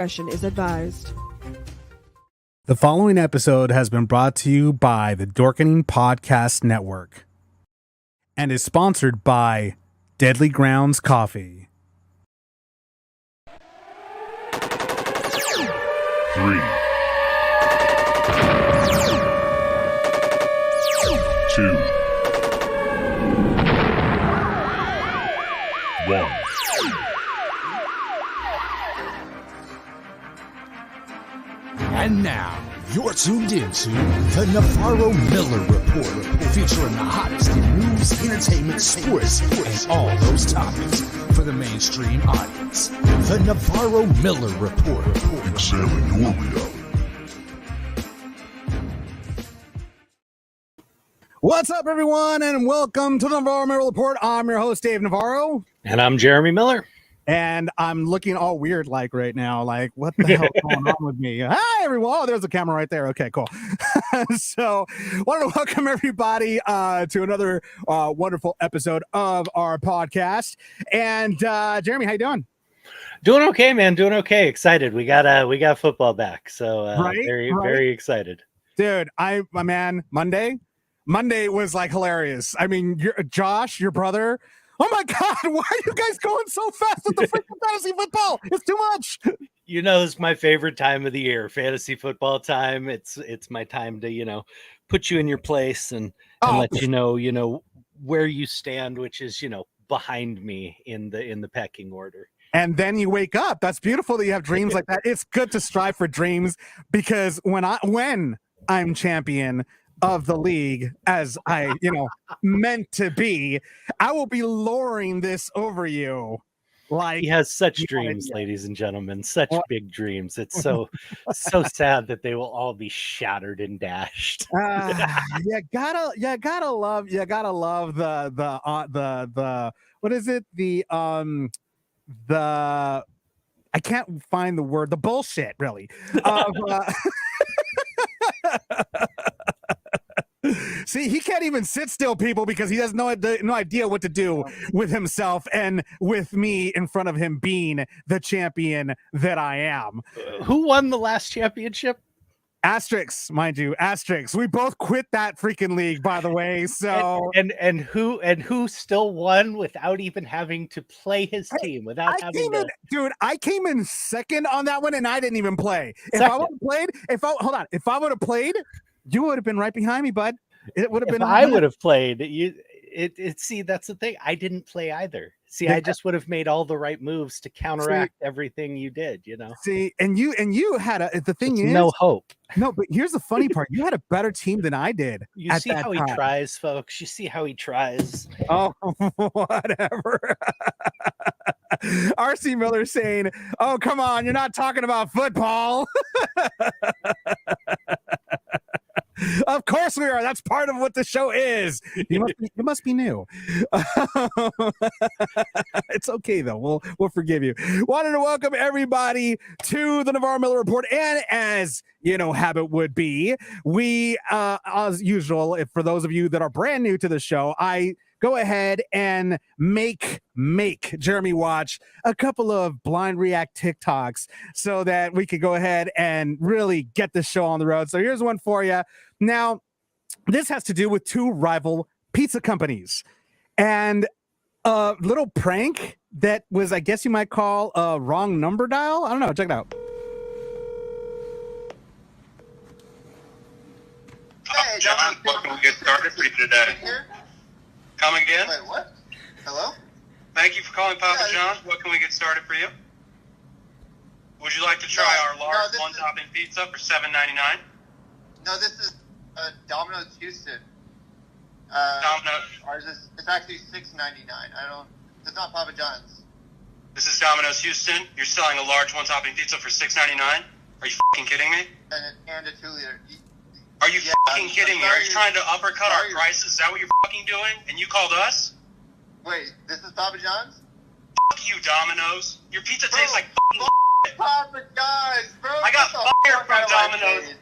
Discretion is advised. The following episode has been brought to you by the Dorkening Podcast Network and is sponsored by Deadly Grounds Coffee. 3, 2, 1. And now, you're tuned into the Navarro-Miller Report, featuring the hottest in news, entertainment, sports, and all those topics for the mainstream audience. The Navarro-Miller Report. Examine your reality. What's up, everyone, and welcome to the Navarro-Miller Report. I'm your host, Dave Navarro. And I'm Jeremy Miller. And I'm looking all weird like right now. Like, what the hell is going on with me? Hi, everyone. Oh, there's a camera right there. Okay, cool. So, wanted to welcome everybody to another wonderful episode of our podcast. And Jeremy, how you doing? Doing okay, man. Doing okay. Excited. We got football back. So very excited. Dude, my man, Monday was like hilarious. I mean, Josh, your brother. Oh my God, why are you guys going so fast with the freaking fantasy football? It's too much. You know, it's my favorite time of the year, fantasy football time. It's my time to, put you in your place and let you know where you stand, which is, behind me in the pecking order. And then you wake up. That's beautiful that you have dreams like that. It's good to strive for dreams because when I'm champion of the league, as I, meant to be, I will be lowering this over you. Like, he has such dreams, ladies and gentlemen, such big dreams. It's so sad that they will all be shattered and dashed. You gotta love the what is it? The I can't find the word, the bullshit, really. See, he can't even sit still, people, because he has no idea what to do with himself and with me in front of him being the champion that I am. Who won the last championship? Asterix, mind you, Asterix. We both quit that freaking league, by the way. So and who still won without even having to play his team? I came in second on that one, and I didn't even play. If I would have played, you would have been right behind me, bud. It would have been. I would have played. See, that's the thing. I didn't play either. See, I just would have made all the right moves to counteract everything you did. See, and you had the thing is no hope. No, but here's the funny part. You had a better team than I did. You see how he tries, folks. You see how he tries. Oh, whatever. RC Miller saying, "Oh, come on, you're not talking about football." Of course we are. That's part of what the show is. You must be new. It's okay though. We'll forgive you. Wanted to welcome everybody to the Navarro-Miller Report, and as habit would be, we as usual, for those of you that are brand new to the show, I go ahead and make Jeremy watch a couple of blind react TikToks so that we could go ahead and really get the show on the road. So here's one for you. Now, this has to do with two rival pizza companies and a little prank that was, I guess you might call a wrong number dial. I don't know. Check it out. Hey, John, welcome to get started for you today. Come again? Wait, what? Hello? Thank you for calling Papa John's. What can we get started for you? Would you like to try our large one-topping pizza for $7.99? No, this is Domino's Houston. Domino's. Ours it's actually $6.99. It's not Papa John's. This is Domino's Houston. You're selling a large one-topping pizza for $6.99? Are you fucking kidding me? And a 2-liter. Are you fucking kidding me? Are you trying to uppercut our prices? Is that what you're fucking doing? And you called us? Wait, this is Papa John's? Fuck you, Domino's. Your pizza tastes like fucking shit. Papa John's, bro. I got fired from Domino's.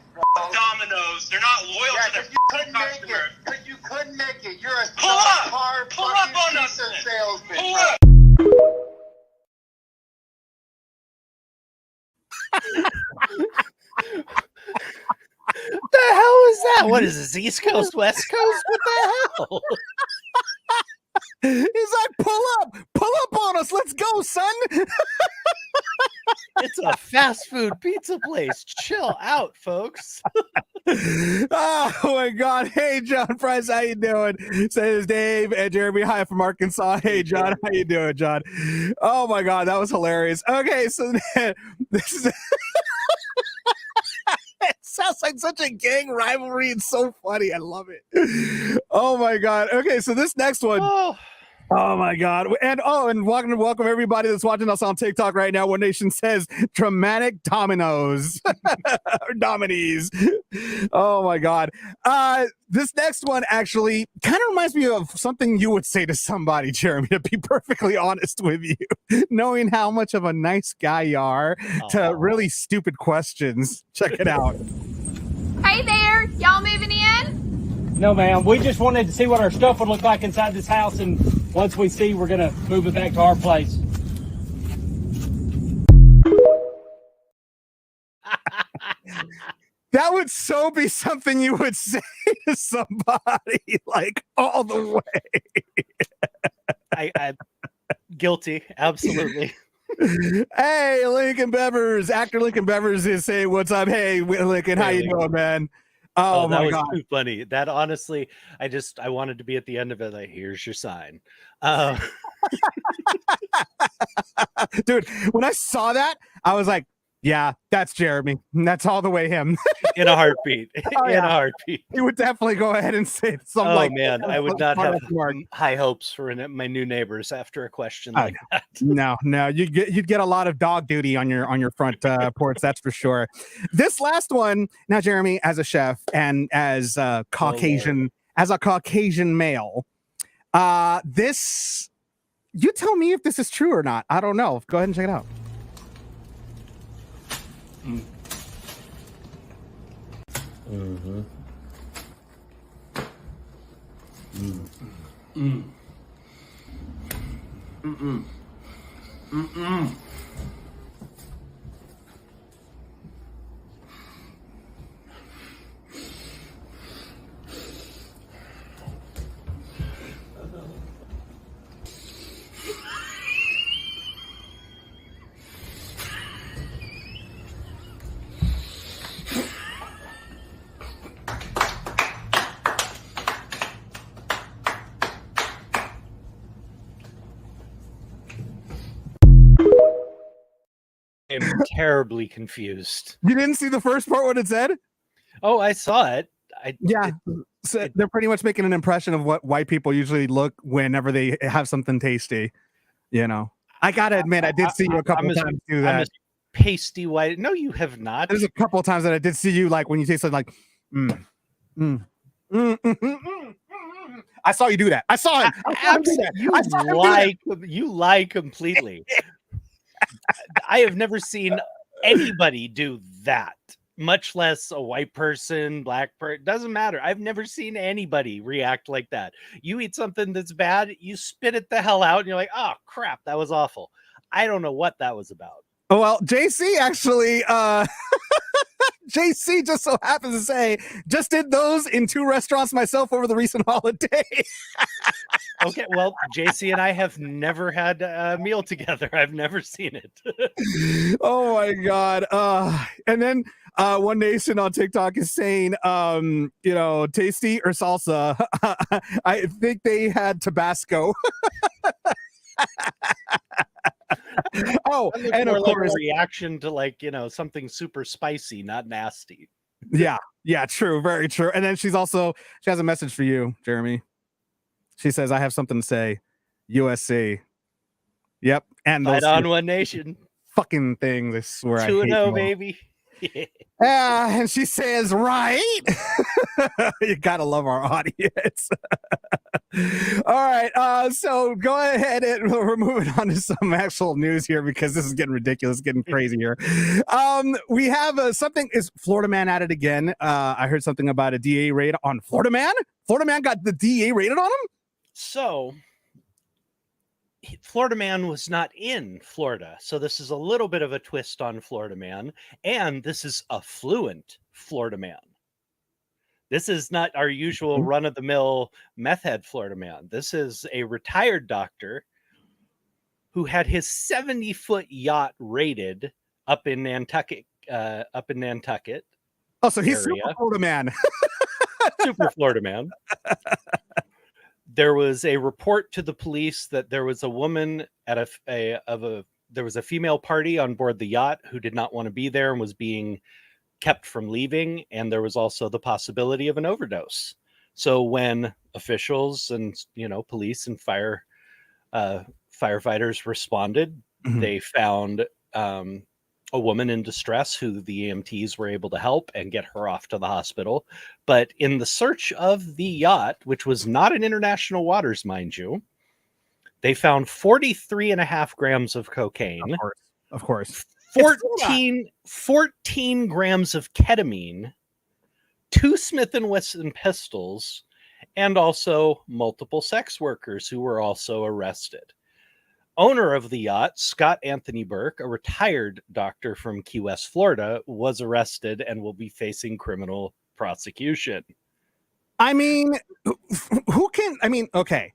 Domino's. They're not loyal to their fucking customers. Because you couldn't make it. You're a Pull up fucking on us. pizza salesman. Pull bro. up. that? What is this? East Coast, West Coast? What the hell? He's like, pull up on us. Let's go, son. It's a fast food pizza place. Chill out, folks. Oh my God. Hey, John Price, how you doing? Says Dave and Jeremy. Hi from Arkansas. Hey, John, how you doing, John? Oh my God, that was hilarious. Okay, so this is it sounds like such a gang rivalry. It's so funny. I love it. Oh my God. Okay, so this next one. Oh my God. And welcome everybody that's watching us on TikTok right now. One Nation says dramatic dominoes or dominies. Oh my God. This next one actually kind of reminds me of something you would say to somebody, Jeremy, to be perfectly honest with you, knowing how much of a nice guy you are to really stupid questions. Check it out. Hey there, y'all moving in? No, ma'am. We just wanted to see what our stuff would look like inside this house, and once we see, we're going to move it back to our place. That would so be something you would say to somebody, like, all the way. I guilty, absolutely. Hey, Lincoln Bevers, actor Lincoln Bevers is saying, "What's up?" Hey, Lincoln, how you doing, man? Oh that my was God, too funny. That honestly, I wanted to be at the end of it. Like, here's your sign, dude. When I saw that, I was like, "Yeah, that's Jeremy. That's all the way him." in a heartbeat. Oh, in yeah. a heartbeat. He would definitely go ahead and say something Oh like, man, I would not have Mark. high hopes for my new neighbors after a question like that. No, you'd get a lot of dog duty on your front porch, that's for sure. This last one, now, Jeremy, as a chef and as a Caucasian male, this, you tell me if this is true or not. I don't know. Go ahead and check it out. Mm-hmm. I'm terribly confused. You didn't see the first part, what it said? Oh, I saw it. So they're pretty much making an impression of what white people usually look whenever they have something tasty. You know, I gotta admit, I did see you a couple times do that. I'm a pasty white. No, you have not. There's a couple of times that I did see you, like when you taste it, like, I saw you do that. I saw it. You lie completely. I have never seen anybody do that, much less a white person, black person. Doesn't matter. I've never seen anybody react like that. You eat something that's bad, you spit it the hell out, and you're like, oh crap, that was awful. I don't know what that was about. Oh, well, JC actually, JC just so happens to say, just did those in 2 restaurants myself over the recent holiday. Okay, well, JC and I have never had a meal together. I've never seen it. Oh my God. And then One Nation on TikTok is saying, tasty or salsa. I think they had Tabasco. Oh, and of course, like a reaction to something super spicy, not nasty. Yeah, true, very true. And then she has a message for you, Jeremy. She says, "I have something to say, USC." Yep, and Fight on, One Nation. Fucking things. I swear, 2-0, baby. And she says, "Right." You gotta love our audience. All right, so go ahead and we're moving on to some actual news here because this is getting ridiculous, getting crazy here. We have something. Is Florida man at it again? I heard something about a DA raid on Florida man. Florida man got the DA raided on him. So Florida man was not in Florida. So this is a little bit of a twist on Florida man. And this is a fluent Florida man. This is not our usual run-of-the-mill meth head Florida man. This is a retired doctor who had his 70-foot yacht raided up in Nantucket. Oh, so he's super Florida man. Super Florida man. There was a report to the police that there was a woman at there was a female party on board the yacht who did not want to be there and was being kept from leaving, and there was also the possibility of an overdose. So when officials and police and firefighters responded, they found a woman in distress who the EMTs were able to help and get her off to the hospital. But in the search of the yacht, which was not in international waters, mind you, they found 43.5 grams of cocaine. Of course. 14 grams of ketamine, 2 Smith & Wesson pistols, and also multiple sex workers who were also arrested. Owner of the yacht, Scott Anthony Burke, a retired doctor from Key West, Florida, was arrested and will be facing criminal prosecution. I mean, who can? I mean, okay.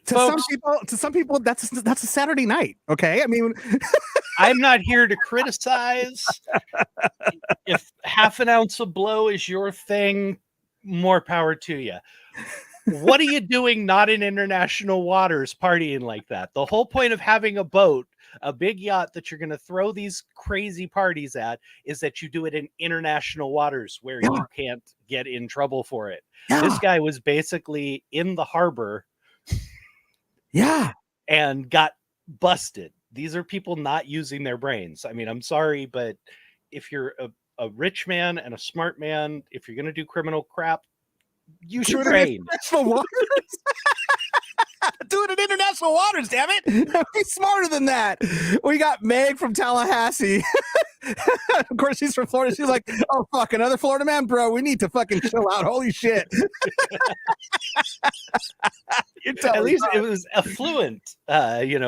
To some people, that's a Saturday night. Okay, I mean, I'm not here to criticize. If half an ounce of blow is your thing, more power to you. What are you doing not in international waters partying like that? The whole point of having a boat, a big yacht that you're going to throw these crazy parties at, is that you do it in international waters where you can't get in trouble for it. This guy was basically in the harbor and got busted. These are people not using their brains. I mean, I'm sorry, but if you're a rich man and a smart man, if you're going to do criminal crap, use your brain. International waters. Do it in international waters, damn it. Be smarter than that. We got Meg from Tallahassee. Of course, she's from Florida. She's like, oh, fuck, another Florida man? Bro, we need to fucking chill out. Holy shit. At least it was affluent,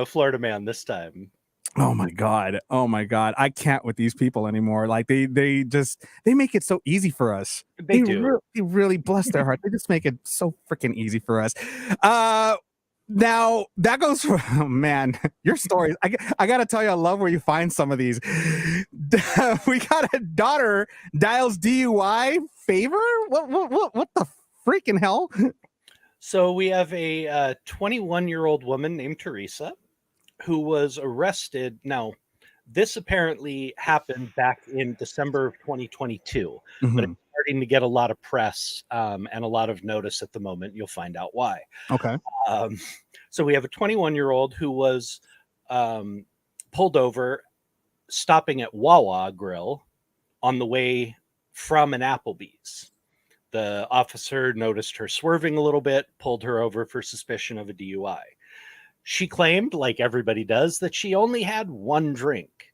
Florida man this time. Oh my God. I can't with these people anymore. Like they make it so easy for us. They do. They really bless their heart. They just make it so freaking easy for us. Now that goes for, oh man, your stories. I gotta tell you, I love where you find some of these. We got a daughter dials DUI favor. What the freaking hell? So we have a 21-year-old woman named Teresa who was arrested. Now, this apparently happened back in December of 2022, but it's starting to get a lot of press and a lot of notice at the moment. You'll find out why. Okay. So we have a 21-year-old who was pulled over, stopping at Wawa Grill on the way from an Applebee's. The officer noticed her swerving a little bit, pulled her over for suspicion of a DUI. She claimed, like everybody does, that she only had one drink,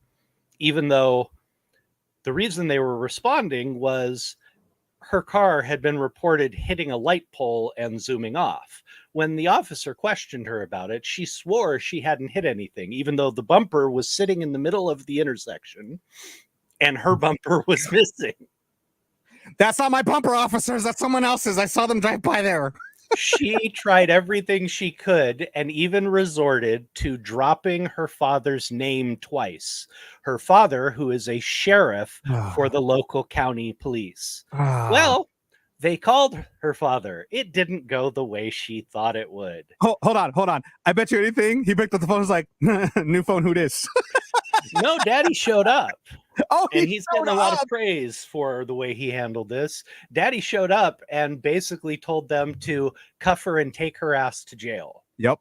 even though the reason they were responding was her car had been reported hitting a light pole and zooming off. When the officer questioned her about it, she swore she hadn't hit anything, even though the bumper was sitting in the middle of the intersection and her bumper was missing. That's not my bumper, officers. That's someone else's. I saw them drive by there. She tried everything she could and even resorted to dropping her father's name twice. Her father, who is a sheriff for the local county police. Well, they called her father. It didn't go the way she thought it would. Hold on. I bet you anything. He picked up the phone and was like, new phone, who dis? No, Daddy showed up. Oh, and he's getting a lot of praise for the way he handled this. Daddy showed up and basically told them to cuff her and take her ass to jail. Yep.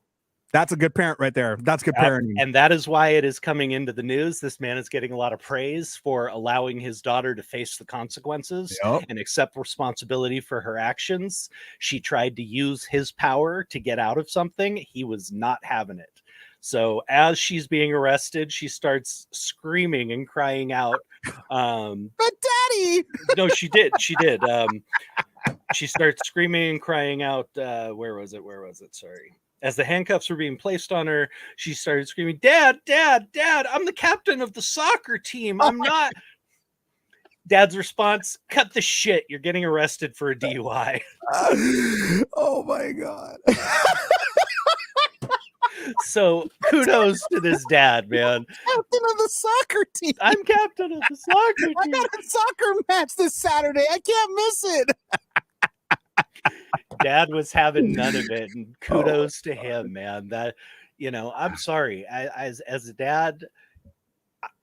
That's a good parent right there. That's good parenting. And that is why it is coming into the news. This man is getting a lot of praise for allowing his daughter to face the consequences and accept responsibility for her actions. She tried to use his power to get out of something. He was not having it. So as she's being arrested, she starts screaming and crying out. But Daddy! No, she did. She starts screaming and crying out. Where was it? Sorry. As the handcuffs were being placed on her, she started screaming, Dad, I'm the captain of the soccer team. I'm not. Dad's response, cut the shit. You're getting arrested for a DUI. Oh my God. So kudos to this dad, man. Captain of the soccer team. I'm captain of the soccer team. I got a soccer match this Saturday. I can't miss it. Dad was having none of it, and kudos to him, man. That, I'm sorry. As a dad,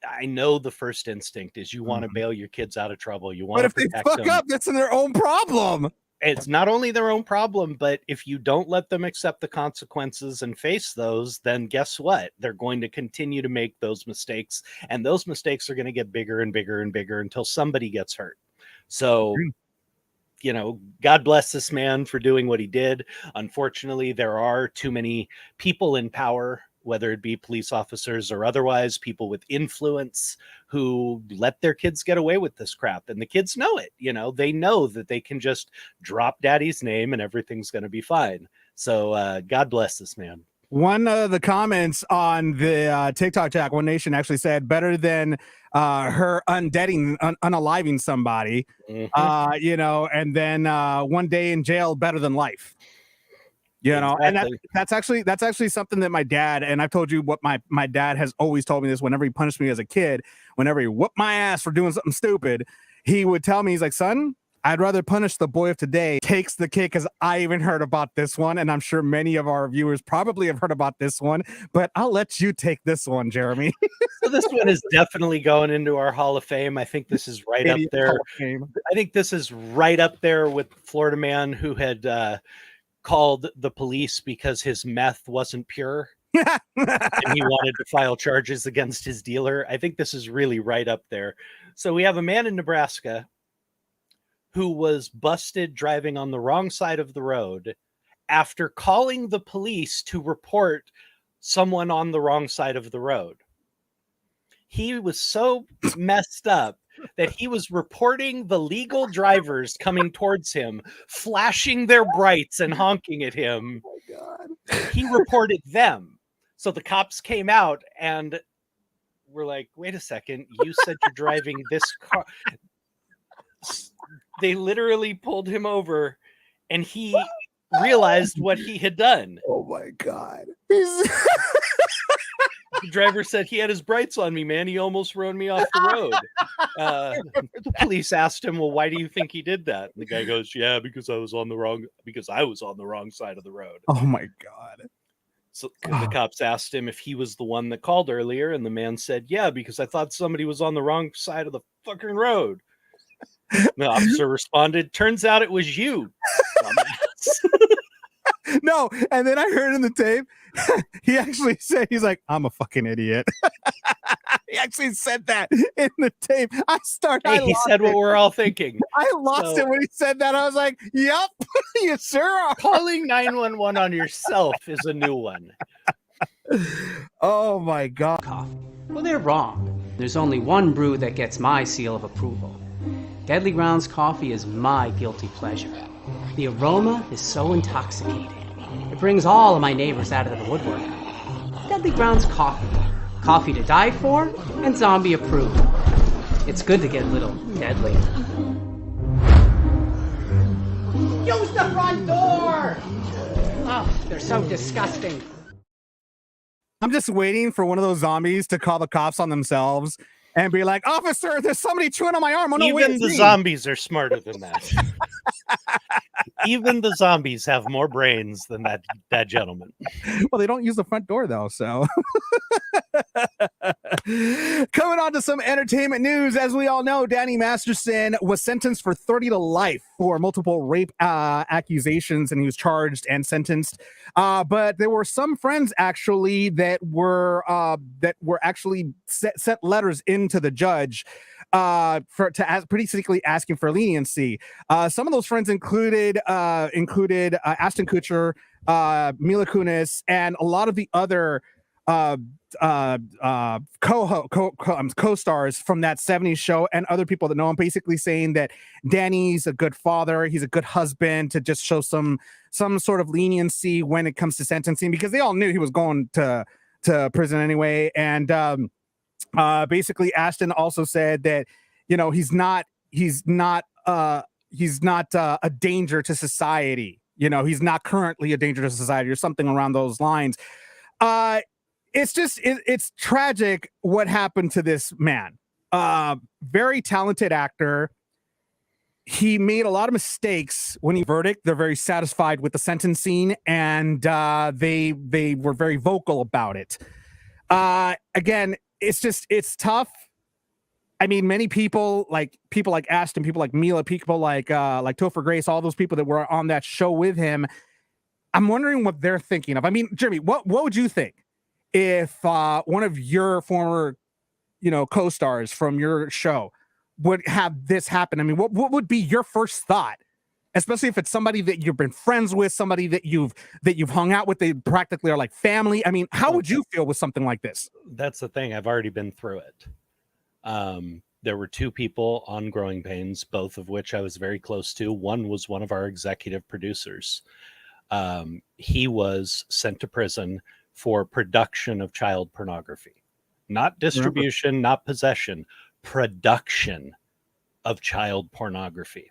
I know the first instinct is you want to bail your kids out of trouble. You want to protect them. But if they fuck up, that's their own problem. It's not only their own problem, but if you don't let them accept the consequences and face those, then guess what? They're going to continue to make those mistakes, and those mistakes are going to get bigger and bigger and bigger until somebody gets hurt. So, God bless this man for doing what he did. Unfortunately, there are too many people in power, whether it be police officers or otherwise, people with influence who let their kids get away with this crap. And the kids know it. They know that they can just drop daddy's name and everything's going to be fine. So God bless this man. One of the comments on the TikTok chat, One Nation actually said, better than her unaliving somebody, and then 1 day in jail, better than life. Exactly. And that's actually something that my dad, and I've told you what my dad has always told me this whenever he punished me as a kid, whenever he whooped my ass for doing something stupid, he would tell me, he's like, son, I'd rather punish the boy of today. Takes the kid, because I even heard about this one, and I'm sure many of our viewers probably have heard about this one, but I'll let you take this one, Jeremy. So this one is definitely going into our Hall of Fame. I think this is right up there. I think this is right up there with Florida man who had called the police because his meth wasn't pure and he wanted to file charges against his dealer. I think this is really right up there. So we have a man in Nebraska who was busted driving on the wrong side of the road after calling the police to report someone on the wrong side of the road. He was so messed up that he was reporting the legal drivers coming towards him, flashing their brights and honking at him. Oh my God. He reported them. So the cops came out and were like, wait a second, you said you're driving this car. They literally pulled him over and he realized what he had done. Oh my God. The driver said he had his brights on me, man. He almost rode me off the road. The police asked him, well, why do you think he did that? And the guy goes, yeah, because I was on the wrong side of the road. Oh my God. So the cops asked him if he was the one that called earlier. And the man said, yeah, because I thought somebody was on the wrong side of the fucking road. The officer responded, turns out it was you. No, and then I heard in the tape, he actually said, he's like, I'm a fucking idiot. He actually said that in the tape. He said what we're all thinking. I lost it when he said that. I was like, yep, you sure are. Calling 911 on yourself is a new one. Oh my God. Coffee. Well, they're wrong. There's only one brew that gets my seal of approval. Deadly Grounds coffee is my guilty pleasure. The aroma is so intoxicating. It brings all of my neighbors out of the woodwork. Deadly Grounds coffee. Coffee to die for and zombie approved. It's good to get a little deadly. Use the front door! Oh, they're so disgusting. I'm just waiting for one of those zombies to call the cops on themselves and be like, officer, there's somebody chewing on my arm. Oh, no, even the zombies are smarter than that. Even the zombies have more brains than that gentleman. Well, they don't use the front door, though, so. Coming on to some entertainment news. As we all know, Danny Masterson was sentenced for 30 to life for multiple rape accusations, and he was charged and sentenced. But there were some friends actually that were actually sent letters into the judge basically asking for leniency. Some of those friends included Ashton Kutcher, Mila Kunis, and a lot of the other co-stars from that 70s show and other people that know him, basically saying that Danny's a good father, he's a good husband, to just show some sort of leniency when it comes to sentencing, because they all knew he was going to prison anyway. And basically Ashton also said that, you know, he's not a danger to society. You know, he's not currently a danger to society or something around those lines. It's tragic what happened to this man. Very talented actor. He made a lot of mistakes when he verdict. They're very satisfied with the sentencing, and they were very vocal about it. Again, it's tough. I mean, many people like Ashton, people like Mila, people like Topher Grace, all those people that were on that show with him. I'm wondering what they're thinking of. I mean, Jimmy, what would you think if one of your former, co-stars from your show would have this happen? I mean, what would be your first thought, especially if it's somebody that you've been friends with, somebody that you've hung out with, they practically are like family? I mean, how would you feel with something like this? That's the thing. I've already been through it. There were two people on Growing Pains, both of which I was very close to. One was one of our executive producers. He was sent to prison for production of child pornography, not distribution, not possession, production of child pornography.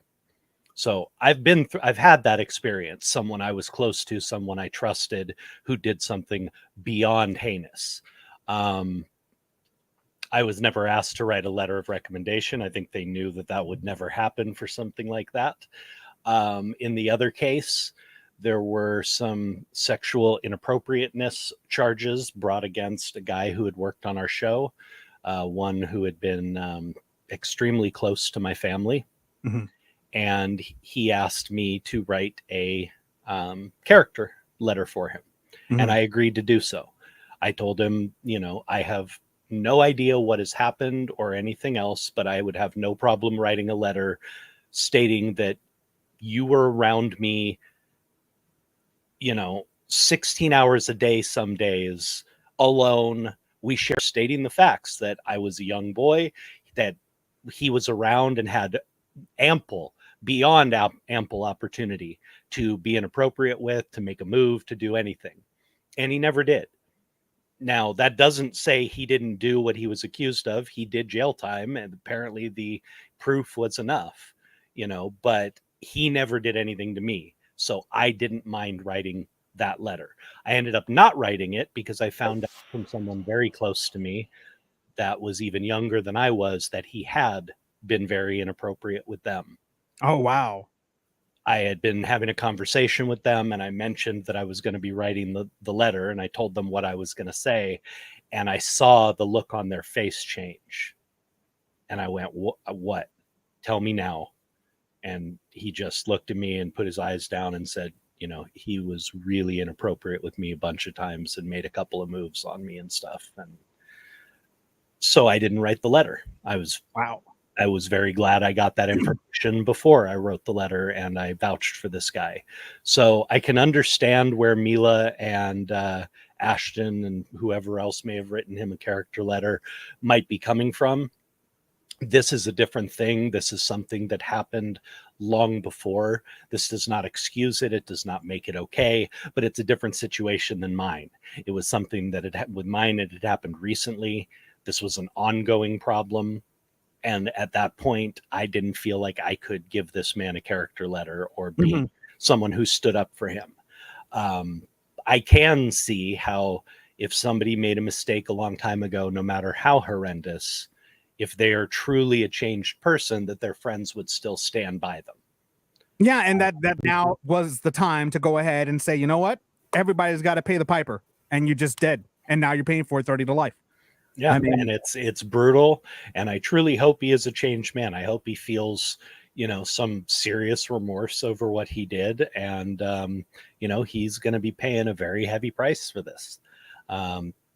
So I've had that experience. Someone I was close to, someone I trusted, who did something beyond heinous. I was never asked to write a letter of recommendation. I think they knew that would never happen for something like that. In the other case, there were some sexual inappropriateness charges brought against a guy who had worked on our show, one who had been extremely close to my family. Mm-hmm. And he asked me to write a character letter for him. Mm-hmm. And I agreed to do so. I told him, I have no idea what has happened or anything else, but I would have no problem writing a letter stating that you were around me, 16 hours a day, some days alone. We share, stating the facts that I was a young boy, that he was around and had beyond ample opportunity to be inappropriate with, to make a move, to do anything. And he never did. Now, that doesn't say he didn't do what he was accused of. He did jail time, and apparently the proof was enough, but he never did anything to me. So I didn't mind writing that letter. I ended up not writing it because I found out from someone very close to me that was even younger than I was that he had been very inappropriate with them. Oh, wow. I had been having a conversation with them, and I mentioned that I was going to be writing the letter, and I told them what I was going to say, and I saw the look on their face change. And I went, what? Tell me now. And he just looked at me and put his eyes down and said, he was really inappropriate with me a bunch of times and made a couple of moves on me and stuff. And so I didn't write the letter. I was very glad I got that information before I wrote the letter, and I vouched for this guy. So I can understand where Mila and Ashton and whoever else may have written him a character letter might be coming from. This is a different thing. This is something that happened long before. This does not excuse it. It does not make it okay, but it's a different situation than mine. It was something that with mine, it had happened recently. This was an ongoing problem. And at that point, I didn't feel like I could give this man a character letter or be someone who stood up for him. I can see how if somebody made a mistake a long time ago, no matter how horrendous, if they are truly a changed person, that their friends would still stand by them. Yeah, and that now was the time to go ahead and say, you know what? Everybody's got to pay the piper, and you just did. And now you're paying for it 30 to life. Yeah, I mean, and it's brutal, and I truly hope he is a changed man. I hope he feels, some serious remorse over what he did, and he's going to be paying a very heavy price for this.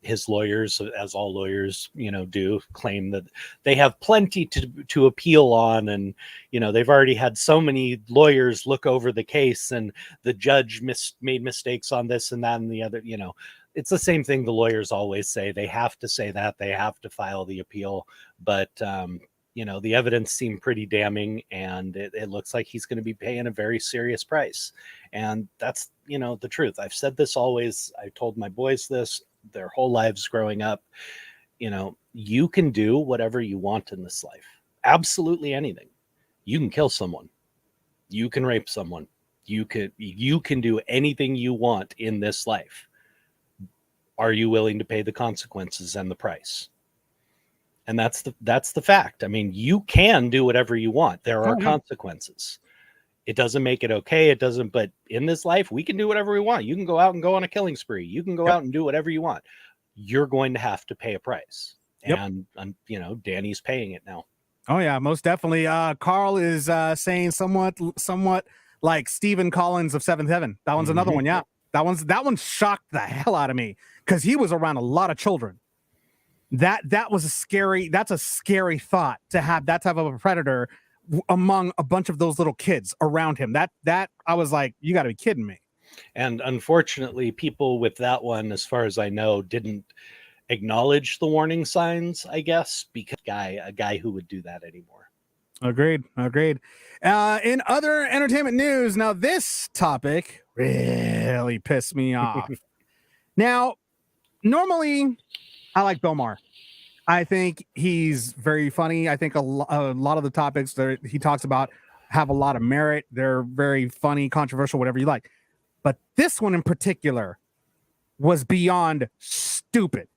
His lawyers, as all lawyers, do, claim that they have plenty to appeal on, and they've already had so many lawyers look over the case, and the judge made mistakes on this and that and the other. It's the same thing the lawyers always say. They have to say that. They have to file the appeal. But, the evidence seemed pretty damning, and it looks like he's going to be paying a very serious price. And that's, the truth. I've said this always. I told my boys this their whole lives growing up. You can do whatever you want in this life. Absolutely anything. You can kill someone. You can rape someone. You can do anything you want in this life. Are you willing to pay the consequences and the price? And that's the fact. I mean, you can do whatever you want. There are consequences. It doesn't make it okay. It doesn't. But in this life, we can do whatever we want. You can go out and go on a killing spree. You can go out and do whatever you want. You're going to have to pay a price. And Danny's paying it now. Oh yeah, most definitely. Carl is saying somewhat like Stephen Collins of Seventh Heaven. That one's another one. Yeah, that one shocked the hell out of me because he was around a lot of children. That's a scary thought to have that type of a predator among a bunch of those little kids around him. That I was like, you got to be kidding me. And unfortunately, people with that one, as far as I know, didn't acknowledge the warning signs, I guess, because a guy who would do that anymore. Agreed. In other entertainment news, now this topic really pissed me off. Now, normally I like Bill Maher. I think he's very funny. I think a lot of the topics that he talks about have a lot of merit. They're very funny, controversial, whatever you like. But this one in particular was beyond stupid.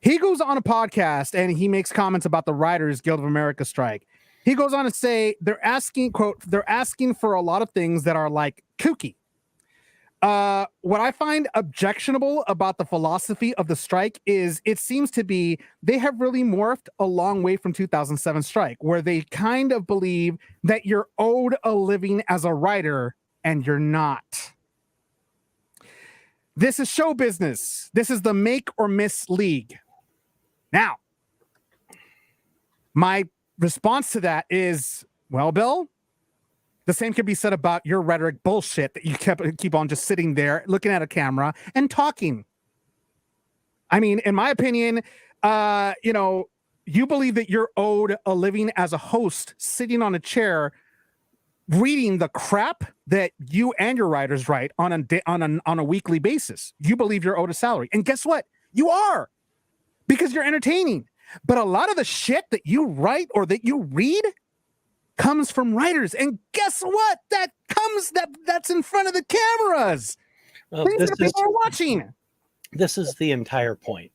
He goes on a podcast and he makes comments about the Writers Guild of America strike. He goes on to say they're asking for a lot of things that are like kooky. What I find objectionable about the philosophy of the strike is it seems to be they have really morphed a long way from 2007 strike, where they kind of believe that you're owed a living as a writer and you're not. This is show business. This is the make or miss league. Now, my response to that is, well, Bill, the same can be said about your rhetoric bullshit that you keep on just sitting there looking at a camera and talking. I mean, in my opinion, you believe that you're owed a living as a host sitting on a chair reading the crap that you and your writers write on a weekly basis. You believe you're owed a salary. And guess what? You are, because you're entertaining. But a lot of the shit that you write or that you read comes from writers. And guess what? That's in front of the cameras. Well, Things that people are watching. This is the entire point.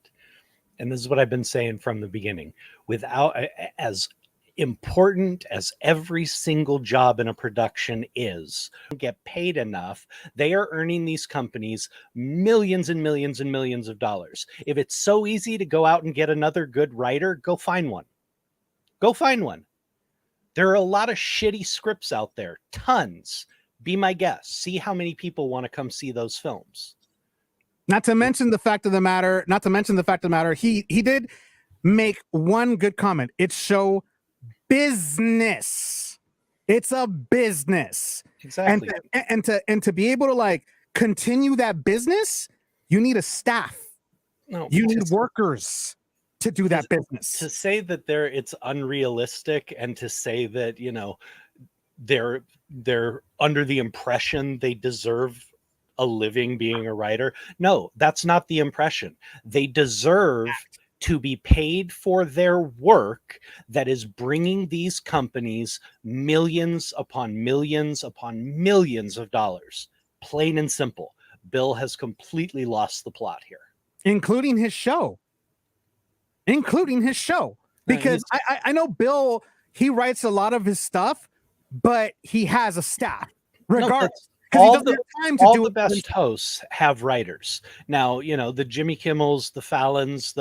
And this is what I've been saying from the beginning. Without, as important as every single job in a production is, get paid enough, they are earning these companies millions and millions and millions of dollars. If it's so easy to go out and get another good writer, go find one. There are a lot of shitty scripts out there, tons. Be my guest. See how many people want to come see those films. Not to mention the fact of the matter, he did make one good comment. It's show business. It's a business. Exactly. And to be able to like continue that business, you need a staff. No, you need workers to do that business. To say that it's unrealistic and to say that, they're under the impression they deserve a living being a writer. No, that's not the impression. They deserve to be paid for their work that is bringing these companies millions upon millions upon millions of dollars. Plain and simple. Bill has completely lost the plot here. Including his show. Because I know Bill, he writes a lot of his stuff, but he has a staff. Regardless. All the best hosts have writers. Now, the Jimmy Kimmels, the Fallons,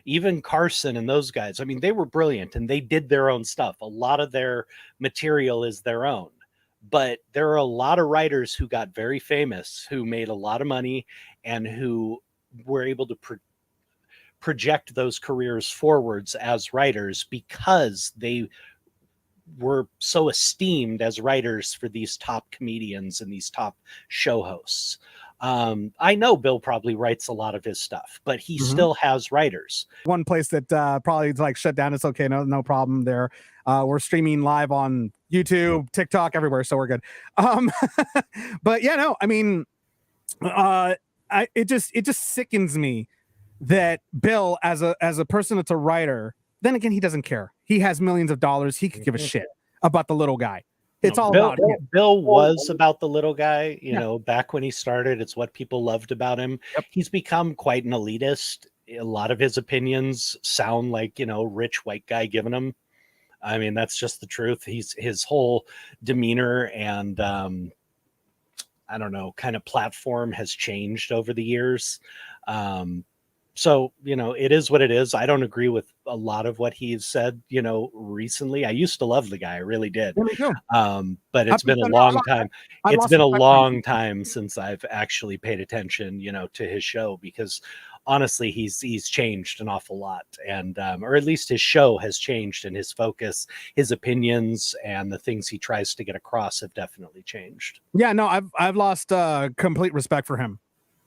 even Carson and those guys. I mean, they were brilliant and they did their own stuff. A lot of their material is their own. But there are a lot of writers who got very famous, who made a lot of money and who were able to project those careers forwards as writers because they were so esteemed as writers for these top comedians and these top show hosts. I know Bill probably writes a lot of his stuff, but he still has writers. One place that probably like shut down. It's okay. No problem there. We're streaming live on YouTube, TikTok, everywhere. So we're good. But yeah, no, I mean, it just sickens me that Bill as a person that's a writer, then again, he doesn't care. He has millions of dollars. He could give a shit about the little guy. It's all Bill, about him. Bill was about the little guy, Yeah. back when he started. It's what people loved about him. Yep. He's become quite an elitist. A lot of his opinions sound like, rich white guy giving them. I mean, that's just the truth. His whole demeanor and, I don't know, kind of platform has changed over the years. So, it is what it is. I don't agree with a lot of what he's said, recently. I used to love the guy. I really did. Yeah, me too. But it's been a long time. It's been a long time since I've actually paid attention, to his show, because honestly, he's changed an awful lot. And, or at least his show has changed, and his focus, his opinions, and the things he tries to get across have definitely changed. Yeah, no, I've lost complete respect for him.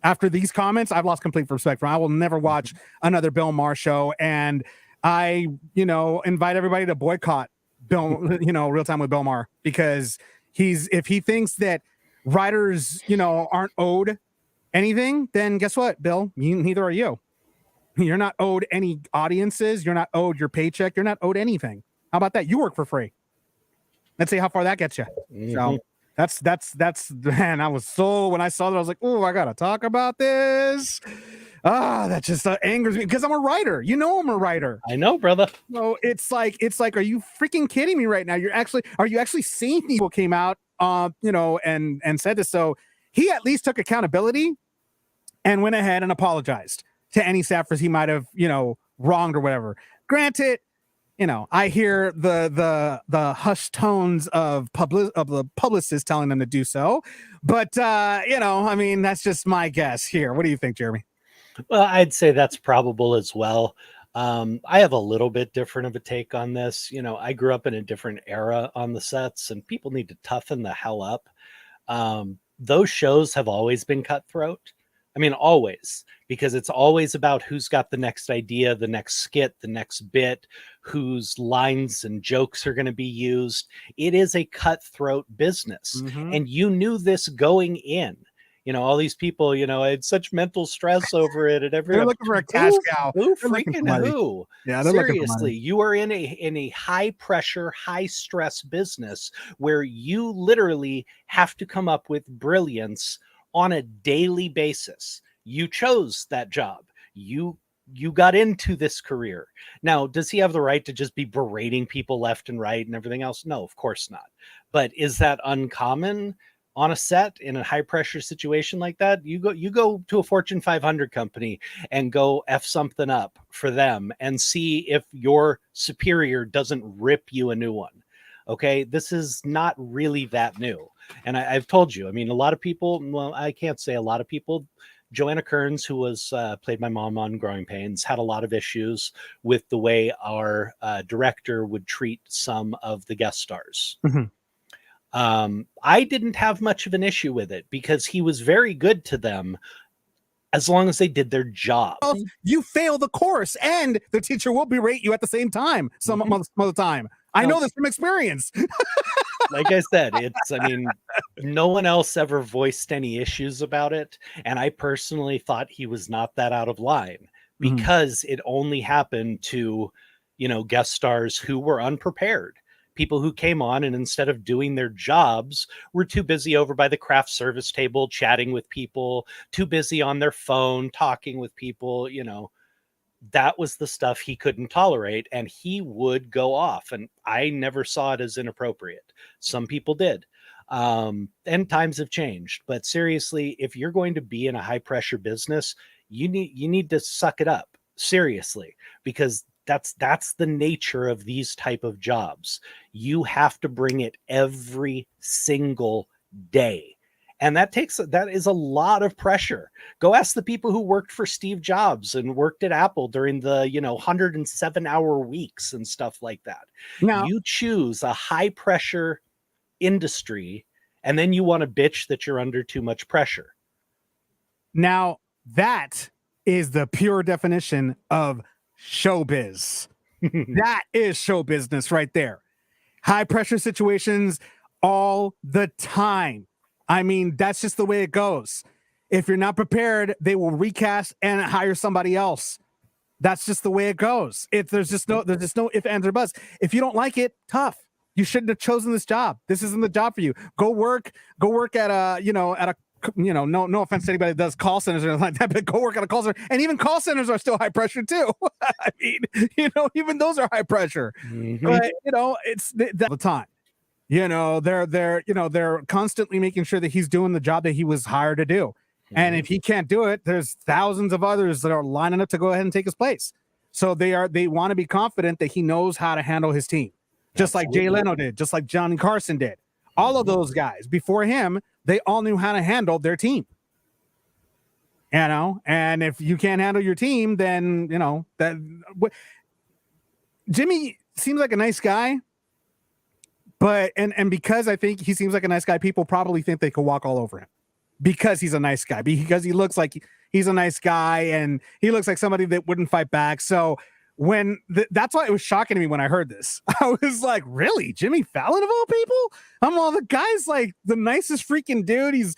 After these comments, I've lost complete respect for him. I will never watch another Bill Maher show. And I, invite everybody to boycott Bill, Real Time with Bill Maher, because if he thinks that writers, aren't owed anything, then guess what, Bill? Neither are you. You're not owed any audiences. You're not owed your paycheck. You're not owed anything. How about that? You work for free. Let's see how far that gets you. So that's man. I was so, when I saw that, I was like, oh, I gotta talk about this. That just angers me, because I'm a writer. I'm a writer. I know, brother. So it's like, are you freaking kidding me right now? Are you actually seeing people came out, and said this? So he at least took accountability and went ahead and apologized to any staffers he might have, wronged or whatever. Granted, I hear the hushed tones of the publicists telling them to do so, but I mean, that's just my guess here. What do you think, Jeremy? Well, I'd say that's probable as well. I have a little bit different of a take on this. I grew up in a different era on the sets, and people need to toughen the hell up. Those shows have always been cutthroat. I mean, always, because it's always about who's got the next idea, the next skit, the next bit, whose lines and jokes are going to be used. It is a cutthroat business. And you knew this going in. All these people, I had such mental stress over it. And they're looking for a cash cow. Who freaking who? Yeah, they're seriously, you are in a high pressure, high stress business where you literally have to come up with brilliance on a daily basis. You chose that job. You got into this career. Now, does he have the right to just be berating people left and right and everything else? No, of course not. But is that uncommon on a set in a high pressure situation like that? You go to a Fortune 500 company and go F something up for them and see if your superior doesn't rip you a new one. Okay, this is not really that new. And I've told you, I mean, a lot of people, well, I can't say a lot of people, Joanna Kearns, who was played my mom on Growing Pains, had a lot of issues with the way our director would treat some of the guest stars. I didn't have much of an issue with it, because he was very good to them as long as they did their job. You fail the course, and the teacher will berate you at the same time some of the time. I know this from experience. Like I said, I mean, no one else ever voiced any issues about it. And I personally thought he was not that out of line, because it only happened to, guest stars who were unprepared. People who came on and instead of doing their jobs were too busy over by the craft service table, chatting with people, too busy on their phone, talking with people, that was the stuff he couldn't tolerate, and he would go off. And I never saw it as inappropriate. Some people did. And times have changed, but seriously, if you're going to be in a high pressure business, you need to suck it up, seriously, because that's the nature of these type of jobs. You have to bring it every single day. And that is a lot of pressure. Go ask the people who worked for Steve Jobs and worked at Apple during the 107-hour weeks and stuff like that. Now, you choose a high pressure industry, and then you want to bitch that you're under too much pressure. Now, that is the pure definition of showbiz. That is show business right there. High pressure situations all the time. I mean, that's just the way it goes. If you're not prepared, they will recast and hire somebody else. That's just the way it goes. There's just no ifs, ands, or buts. If you don't like it, tough. You shouldn't have chosen this job. This isn't the job for you. Go work at a, no offense to anybody that does call centers or anything like that, but go work at a call center. And even call centers are still high pressure too. I mean, even those are high pressure. Mm-hmm. But it's the time. They're constantly making sure that he's doing the job that he was hired to do. Mm-hmm. And if he can't do it, there's thousands of others that are lining up to go ahead and take his place. So they want to be confident that he knows how to handle his team. Just Absolutely. Like Jay Leno did, just like Johnny Carson did. All of those guys before him, they all knew how to handle their team. And if you can't handle your team, then Jimmy seems like a nice guy, but and because I think he seems like a nice guy, people probably think they could walk all over him because he's a nice guy, because he looks like he's a nice guy and he looks like somebody that wouldn't fight back. So that's why it was shocking to me when I heard this. I was like, really? Jimmy Fallon of all people? The guy's like the nicest freaking dude. He's,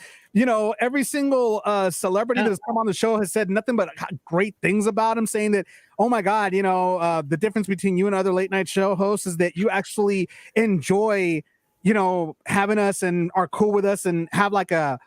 every single celebrity that's come on the show has said nothing but great things about him, saying that, oh my God, the difference between you and other late night show hosts is that you actually enjoy, having us and are cool with us and have like a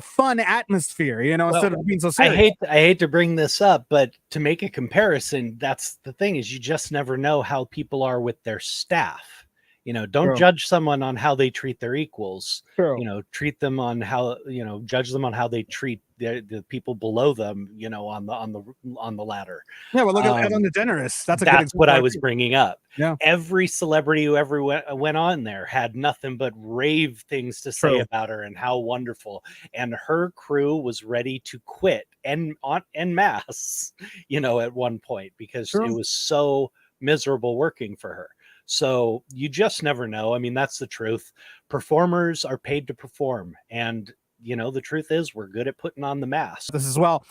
fun atmosphere, instead of being so serious. I hate to bring this up, but to make a comparison, that's the thing, is you just never know how people are with their staff. Don't True. Judge someone on how they treat their equals. True. Treat them on how, judge them on how they treat the people below them, on the ladder. Yeah, well, look at Ellen DeGeneres. That's what I was bringing up. Yeah. Every celebrity who ever went on there had nothing but rave things to say True. About her and how wonderful. And her crew was ready to quit en masse, at one point, because True. It was so miserable working for her. So you just never know. I mean, that's the truth. Performers are paid to perform. And, the truth is we're good at putting on the mask. This as well.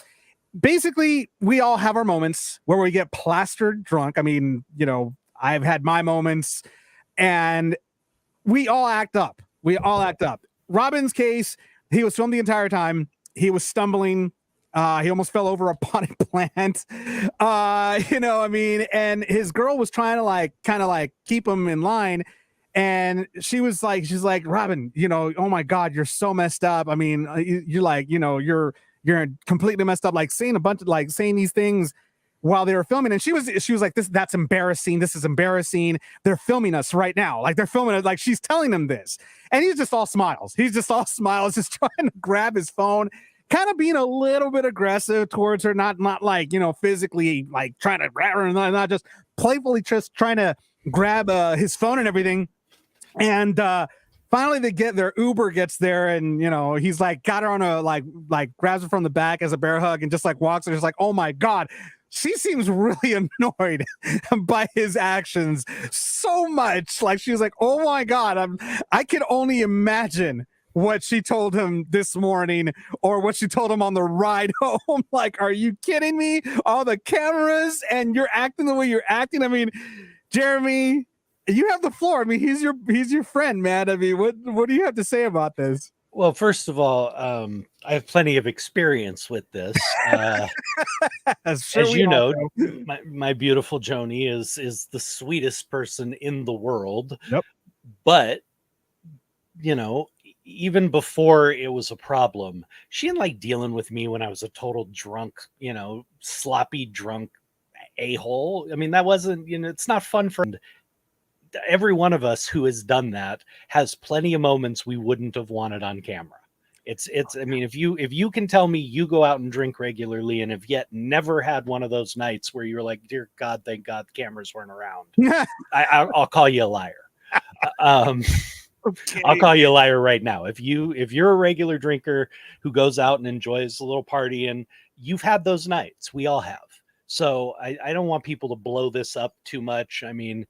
Basically, we all have our moments where we get plastered drunk. I mean, I've had my moments and we all act up. Robin's case, he was filmed the entire time. He was stumbling. He almost fell over a potted plant. And his girl was trying to kind of keep him in line. And she's like, Robin, oh my God, you're so messed up. I mean, you're completely messed up, saying a bunch of saying these things while they were filming. And she was like, that's embarrassing. This is embarrassing. They're filming us right now. They're filming it. She's telling him this. And he's just all smiles. Just trying to grab his phone, kind of being a little bit aggressive towards her, not physically trying to grab her, not just playfully just trying to grab his phone and everything. And finally their Uber gets there, and he's got her on a grabs her from the back as a bear hug and just walks her, just oh my God. She seems really annoyed by his actions so much. She was like, oh my God, I can only imagine what she told him this morning or what she told him on the ride home. Are you kidding me? All the cameras and you're acting the way you're acting. I mean, Jeremy, you have the floor. I mean, he's your friend, man. I mean, what do you have to say about this? Well, first of all, I have plenty of experience with this. As you know, my beautiful Joni is the sweetest person in the world. Yep. But, even before it was a problem, she didn't like dealing with me when I was a total drunk, sloppy drunk a-hole. I mean, that wasn't, it's not fun for every one of us who has done that has plenty of moments we wouldn't have wanted on camera. I mean, if you can tell me you go out and drink regularly and have yet never had one of those nights where you're like, dear God, thank God the cameras weren't around. I'll call you a liar. Okay. I'll call you a liar right now. If you're a regular drinker who goes out and enjoys a little party, and you've had those nights, we all have. So I don't want people to blow this up too much. I mean,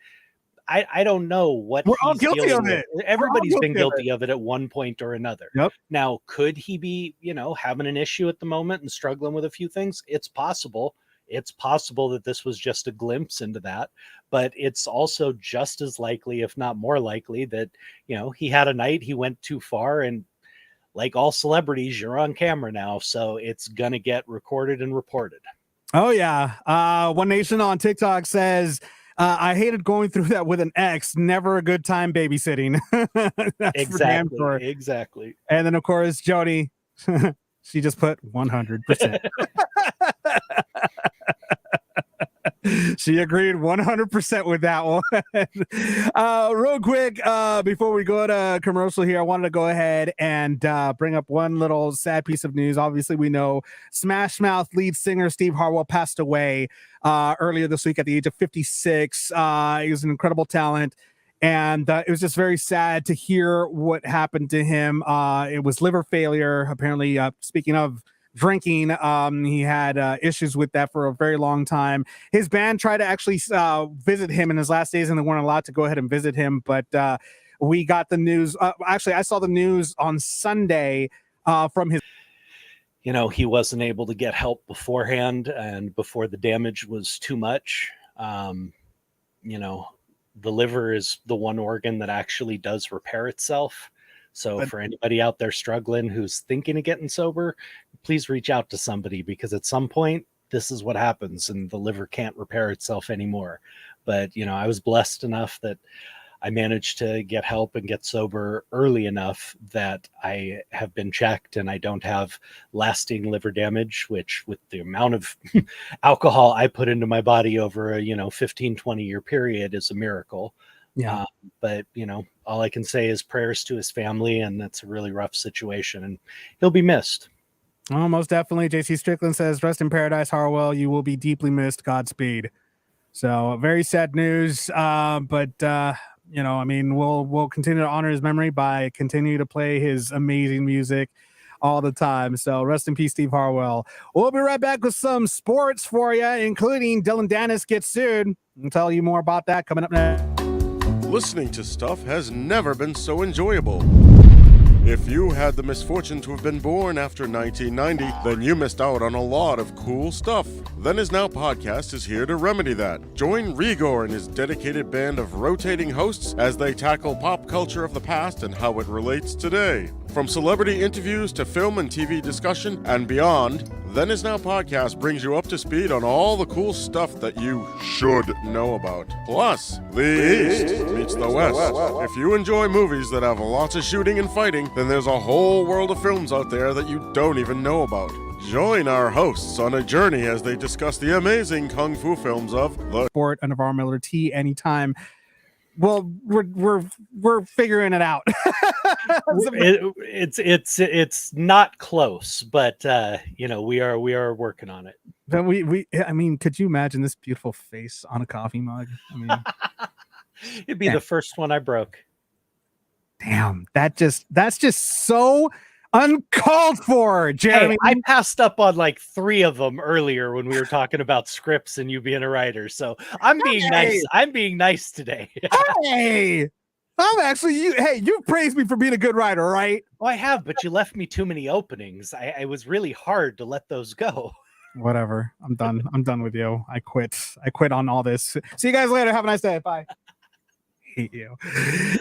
I don't know what we're all guilty of it. Everybody's been guilty of it at one point or another. Yep. Now, could he be, having an issue at the moment and struggling with a few things? It's possible. It's possible that this was just a glimpse into that, but it's also just as likely, if not more likely, that, he had a night, he went too far, and like all celebrities, you're on camera now, so it's going to get recorded and reported. Oh, yeah. One Nation on TikTok says, I hated going through that with an ex. Never a good time babysitting. That's Exactly. for damn sure. Exactly. And then, of course, Jody, she just put 100%. She agreed 100% with that one. Real quick, before we go to commercial here, I wanted to go ahead and bring up one little sad piece of news. Obviously, we know Smash Mouth lead singer Steve Harwell passed away earlier this week at the age of 56. He was an incredible talent. And it was just very sad to hear what happened to him. It was liver failure. Apparently, speaking of drinking, he had issues with that for a very long time. His band tried to actually visit him in his last days, and they weren't allowed to go ahead and visit him. But we got the news. Actually, I saw the news on Sunday from his. You know, he wasn't able to get help beforehand and before the damage was too much. You know, the liver is the one organ that actually does repair itself. So for anybody out there struggling who's thinking of getting sober, please reach out to somebody, because at some point this is what happens and the liver can't repair itself anymore. But, you know, I was blessed enough that I managed to get help and get sober early enough that I have been checked and I don't have lasting liver damage, which with the amount of alcohol I put into my body over a, 15, 20 year period is a miracle. Yeah. But, you know, all I can say is prayers to his family, and that's a really rough situation and he'll be missed. Oh, most definitely. JC Strickland says, rest in paradise, Harwell. You will be deeply missed. Godspeed. So very sad news. But I mean, we'll continue to honor his memory by continuing to play his amazing music all the time. So rest in peace, Steve Harwell. We'll be right back with some sports for you, including Dylan Dennis gets sued. I'll tell you more about that coming up next. Listening to stuff has never been so enjoyable. If you had the misfortune to have been born after 1990, then you missed out on a lot of cool stuff. Then Is Now podcast is here to remedy that. Join Rigor and his dedicated band of rotating hosts as they tackle pop culture of the past and how it relates today. From celebrity interviews to film and TV discussion and beyond, Then Is Now podcast brings you up to speed on all the cool stuff that you should know about. Plus, the East meets the West. If you enjoy movies that have lots of shooting and fighting, then there's a whole world of films out there that you don't even know about. Join our hosts on a journey as they discuss the amazing kung fu films of the sport and Navarro-Miller tea anytime. Well, we're figuring it out. It's not close, but we are working on it. Then I mean, could you imagine this beautiful face on a coffee mug? I mean, it'd be the first one I broke. Damn, that's just so uncalled for, Jeremy. Hey, I passed up on like 3 of them earlier when we were talking about scripts and you being a writer. So I'm being nice. I'm being nice today. Hey, I'm actually you praised me for being a good writer, right? Oh, I have, but you left me too many openings. I was really hard to let those go. Whatever. I'm done. I'm done with you. I quit on all this. See you guys later. Have a nice day. Bye. Hate you.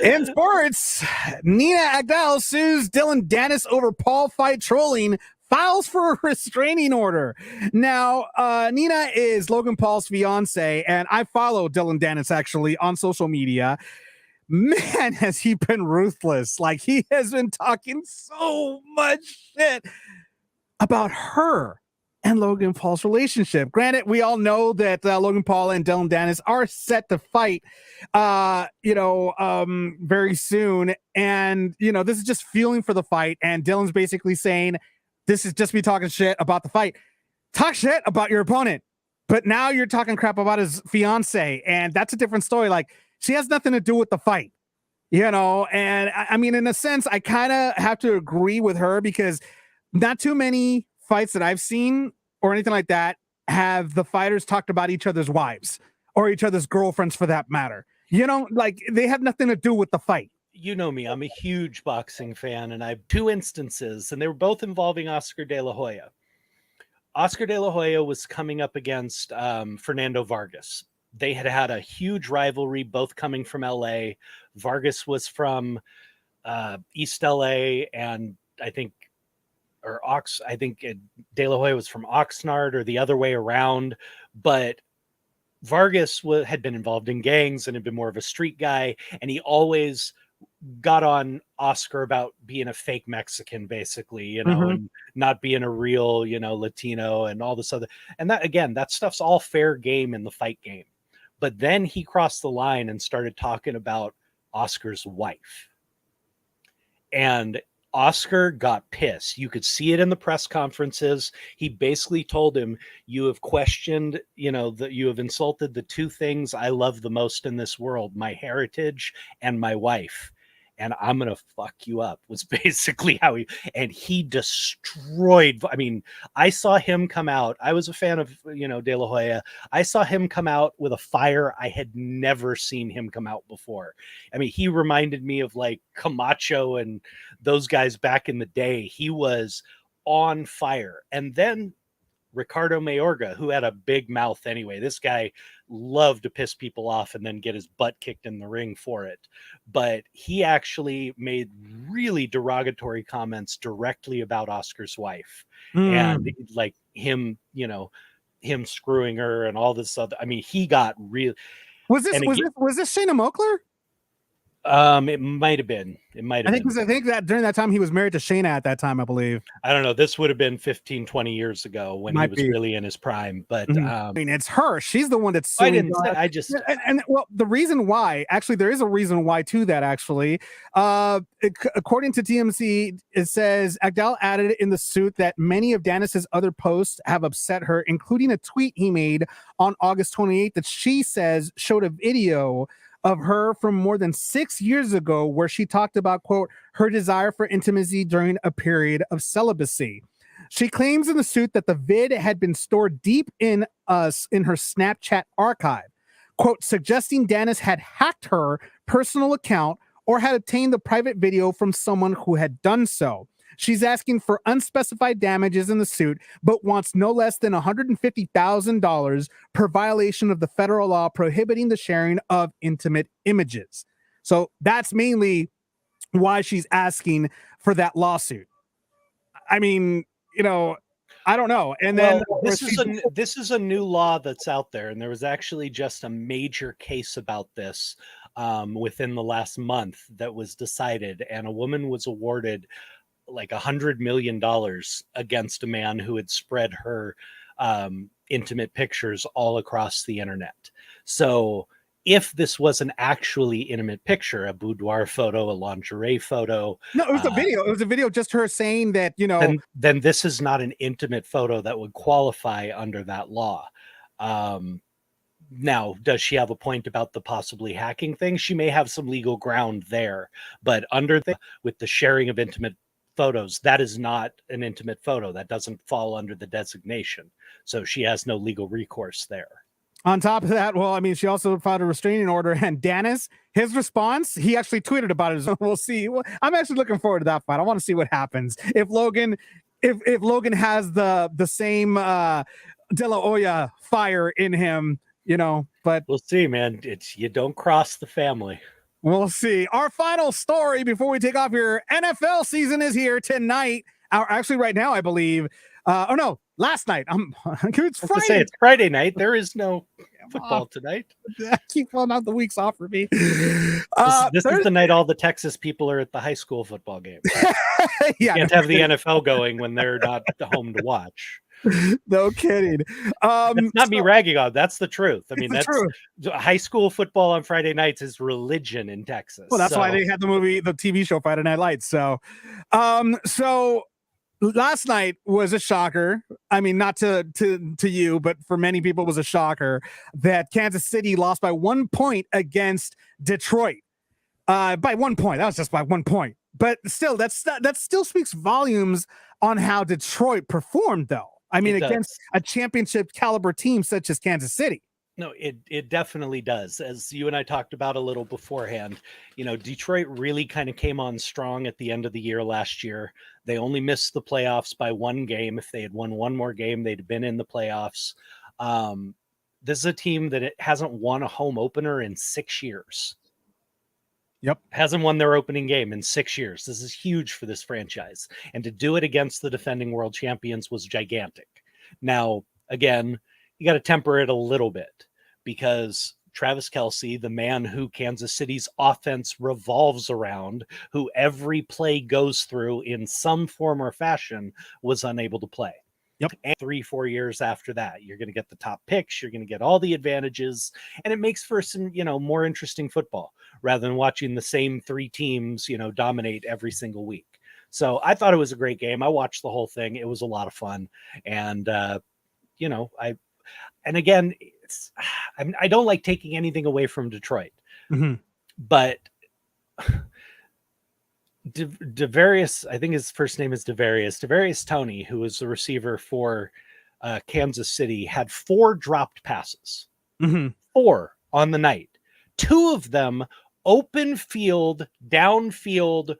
In sports, Nina Agdal sues Dylan Dennis over Paul fight trolling, files for a restraining order. Now, Nina is Logan Paul's fiance, and I follow Dylan Dennis actually on social media. Man, has he been ruthless. Like, he has been talking so much shit about her and Logan Paul's relationship. Granted, we all know that Logan Paul and Dylan Dennis are set to fight, very soon. And, this is just feeling for the fight. And Dylan's basically saying, this is just me talking shit about the fight. Talk shit about your opponent. But now you're talking crap about his fiance. And that's a different story. Like, she has nothing to do with the fight, and I mean, in a sense, I kind of have to agree with her, because not too many fights that I've seen or anything like that have the fighters talked about each other's wives or each other's girlfriends, for that matter. Like, they have nothing to do with the fight. You know me, I'm a huge boxing fan, and I have 2 instances, and they were both involving Oscar De La Hoya. Oscar De La Hoya was coming up against Fernando Vargas. They had a huge rivalry, both coming from LA. Vargas was from East LA, and I think De La Hoya was from Oxnard, or the other way around. But Vargas had been involved in gangs and had been more of a street guy, and he always got on Oscar about being a fake Mexican, basically, you know, and not being a real, you know, Latino and all this other. And that, again, that stuff's all fair game in the fight game. But then he crossed the line and started talking about Oscar's wife. And Oscar got pissed. You could see it in the press conferences. He basically told him, you have questioned, you know, that you have insulted the two things I love the most in this world, my heritage and my wife. And I'm going to fuck you up, was basically how he destroyed. I mean, I saw him come out. I was a fan of, you know, De La Hoya. I saw him come out with a fire I had never seen him come out before. I mean, he reminded me of like Camacho and those guys back in the day. He was on fire. And then Ricardo Mayorga, who had a big mouth anyway. This guy loved to piss people off and then get his butt kicked in the ring for it. But he actually made really derogatory comments directly about Oscar's wife and like him, you know, him screwing her and all this other. I mean, he got real. Was this Shayna Moakler? It might have been. It might have been. I think that during that time he was married to Shayna at that time, I believe. I don't know. This would have been 15, 20 years ago when he was really in his prime. But I mean, it's her. She's the one that's I didn't say, I just and well, the reason why, actually, there is a reason why to that, actually. According to TMZ, it says Agdal added in the suit that many of Dennis's other posts have upset her, including a tweet he made on August 28th that she says showed a video of her from more than 6 years ago where she talked about, quote, her desire for intimacy during a period of celibacy. She claims in the suit that the vid had been stored deep in her Snapchat archive, quote, suggesting Dennis had hacked her personal account or had obtained the private video from someone who had done so. She's asking for unspecified damages in the suit, but wants no less than $150,000 per violation of the federal law prohibiting the sharing of intimate images. So that's mainly why she's asking for that lawsuit. I mean, you know, I don't know. And then this is a new law that's out there, and there was actually just a major case about this within the last month that was decided, and a woman was awarded like $100 million against a man who had spread her intimate pictures all across the internet. So if this was an actually intimate picture, a boudoir photo, a lingerie photo. No, it was a video. It was a video just her saying that, you know. Then this is not an intimate photo that would qualify under that law. Now, does she have a point about the possibly hacking thing? She may have some legal ground there, but with the sharing of intimate photos, that is not an intimate photo. That doesn't fall under the designation. So she has no legal recourse there. On top of that, well, I mean, she also filed a restraining order, and Dennis, his response, he actually tweeted about it. So we'll see. I'm actually looking forward to that fight. I want to see what happens. If Logan has the same De La Hoya fire in him, you know, but we'll see, man. You don't cross the family. We'll see. Our final story before we take off here. NFL season is here tonight. Actually, right now, I believe. Last night. It's Friday. It's Friday night. There is no football tonight. I keep pulling out the weeks off for me. This is the night all the Texas people are at the high school football game. Yeah, you can't have the NFL going when they're not home to watch. No kidding. It's not me ragging on. That's the truth. I mean, that's truth. High school football on Friday nights is religion in Texas. Well, that's why they had the TV show Friday Night Lights. So last night was a shocker. I mean, not to you, but for many people, it was a shocker that Kansas City lost by 1 point against Detroit. By 1 point. That was just by 1 point. But still, that still speaks volumes on how Detroit performed, though. I mean, against a championship caliber team such as Kansas City. No, it definitely does. As you and I talked about a little beforehand, you know, Detroit really kind of came on strong at the end of the year last year. They only missed the playoffs by one game. If they had won one more game, they'd have been in the playoffs. This is a team that hasn't won a home opener in 6 years. Yep. Hasn't won their opening game in 6 years. This is huge for this franchise. And to do it against the defending world champions was gigantic. Now, again, you got to temper it a little bit because Travis Kelce, the man who Kansas City's offense revolves around, who every play goes through in some form or fashion, was unable to play. Yep. And 3-4 years after that, you're going to get the top picks, you're going to get all the advantages, and it makes for some, more interesting football rather than watching the same three teams, dominate every single week. So I thought it was a great game. I watched the whole thing. It was a lot of fun. And, again, I don't like taking anything away from Detroit, but DeVarius, I think his first name is DeVarius Toney, who was the receiver for Kansas City, had 4 dropped passes, 4 on the night. 2 of them open field, downfield,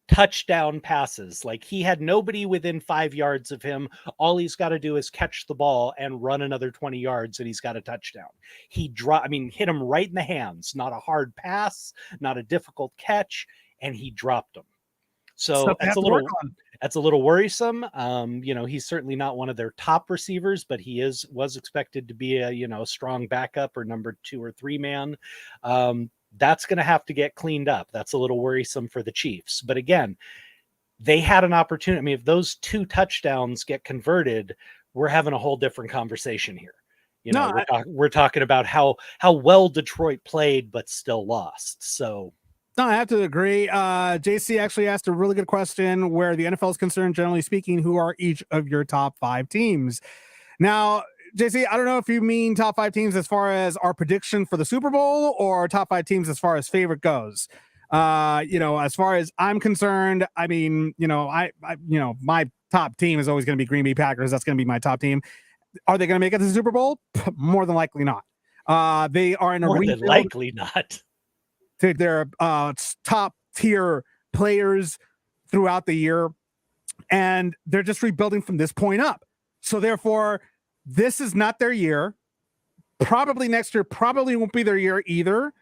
touchdown passes. Like, he had nobody within 5 yards of him. All he's got to do is catch the ball and run another 20 yards and he's got a touchdown. He hit him right in the hands. Not a hard pass, not a difficult catch, and he dropped him. So that's a little worrisome. He's certainly not one of their top receivers, but he was expected to be a strong backup or number 2 or 3 man. That's going to have to get cleaned up. That's a little worrisome for the Chiefs. But again, they had an opportunity. I mean, if those 2 touchdowns get converted, we're having a whole different conversation here. We're talking about how well Detroit played, but still lost. So. No, I have to agree. JC actually asked a really good question where the NFL is concerned, generally speaking, who are each of your top 5 teams? Now, JC, I don't know if you mean top 5 teams as far as our prediction for the Super Bowl or top 5 teams as far as favorite goes. As far as I'm concerned, I mean, my top team is always going to be Green Bay Packers. That's going to be my top team. Are they going to make it to the Super Bowl? More than likely not. They are in a more than likely not. To their top tier players throughout the year, and they're just rebuilding from this point up. So therefore, this is not their year. Probably next year probably won't be their year either,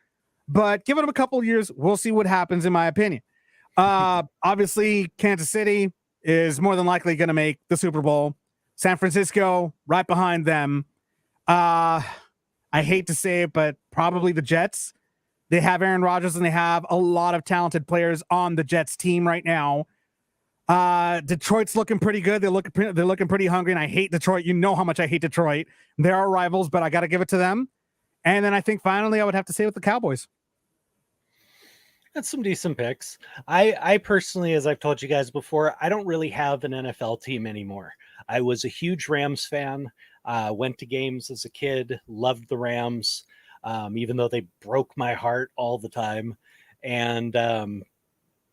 but give them a couple of years, we'll see what happens, in my opinion. Obviously, Kansas City is more than likely going to make the Super Bowl. San Francisco right behind them. I hate to say it, but probably the Jets. They have Aaron Rodgers and they have a lot of talented players on the Jets team right now. Detroit's looking pretty good. They're looking pretty hungry, and I hate Detroit. You know how much I hate Detroit. They're our rivals, but I got to give it to them. And then I think finally I would have to say with the Cowboys. That's some decent picks. I personally, as I've told you guys before, I don't really have an NFL team anymore. I was a huge Rams fan. Went to games as a kid, loved the Rams. Even though they broke my heart all the time. And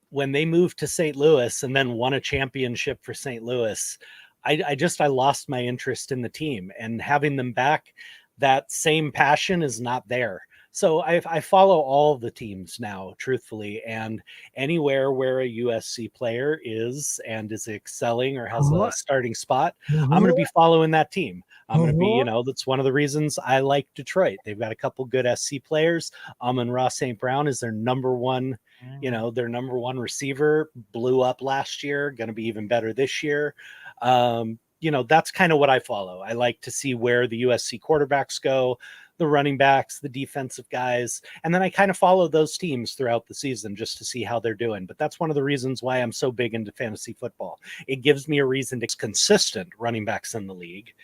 when they moved to St. Louis and then won a championship for St. Louis, I lost my interest in the team, and having them back, that same passion is not there. So I follow all the teams now, truthfully, and anywhere where a USC player is and is excelling or has a starting spot, I'm going to be following that team. I'm going to be, that's one of the reasons I like Detroit. They've got a couple good SC players. Amon-Ra St. Brown is their number one, their number 1 receiver, blew up last year, going to be even better this year. That's kind of what I follow. I like to see where the USC quarterbacks go, the running backs, the defensive guys, and then I kind of follow those teams throughout the season just to see how they're doing. But that's one of the reasons why I'm so big into fantasy football. It gives me a reason to consistent running backs in the league.